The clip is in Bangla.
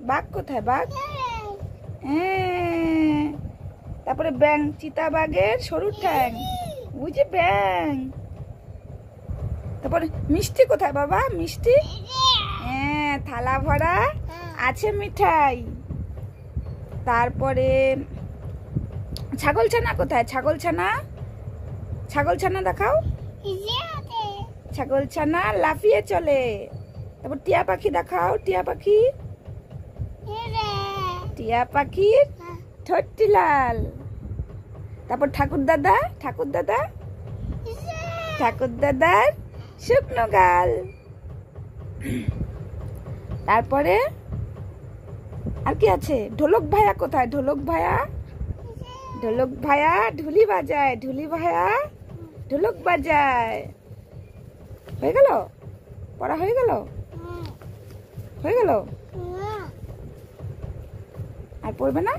বাঘ কোথায়? বাঘ, হ্যাঁ। তারপরে ব্যাং, চিতা বাঘের সরু ঠ্যাং, বুঝি ব্যাং। তারপরে মিষ্টি কোথায় বাবা? মিষ্টি, হ্যাঁ, থালা ভরা আছে মিঠাই। তারপরে ছাগল ছানা কোথায়? ছাগল ছানা, ছাগল ছানা দেখাও। ছাগল ছানা লাফিয়ে চলে। তারপর টিয়া পাখি দেখাও। টিয়া পাখি, টিয়া পাখির ঠোঁটটি লাল। তারপর ঠাকুর দাদা, ঠাকুর দাদা, ঠাকুর দাদার শুকনো গাল। তারপরে আর কি আছে? ঢোলক ভাইয়া কোথায়? ঢোলক ভাইয়া, ঢোলক ভাইয়া ঢুলি বাজায়। ঢুলি ভাইয়া ঢোলক বাজায়। হয়ে গেল? পড়া হয়ে গেল? হয়ে গেল? আর পড়বে না?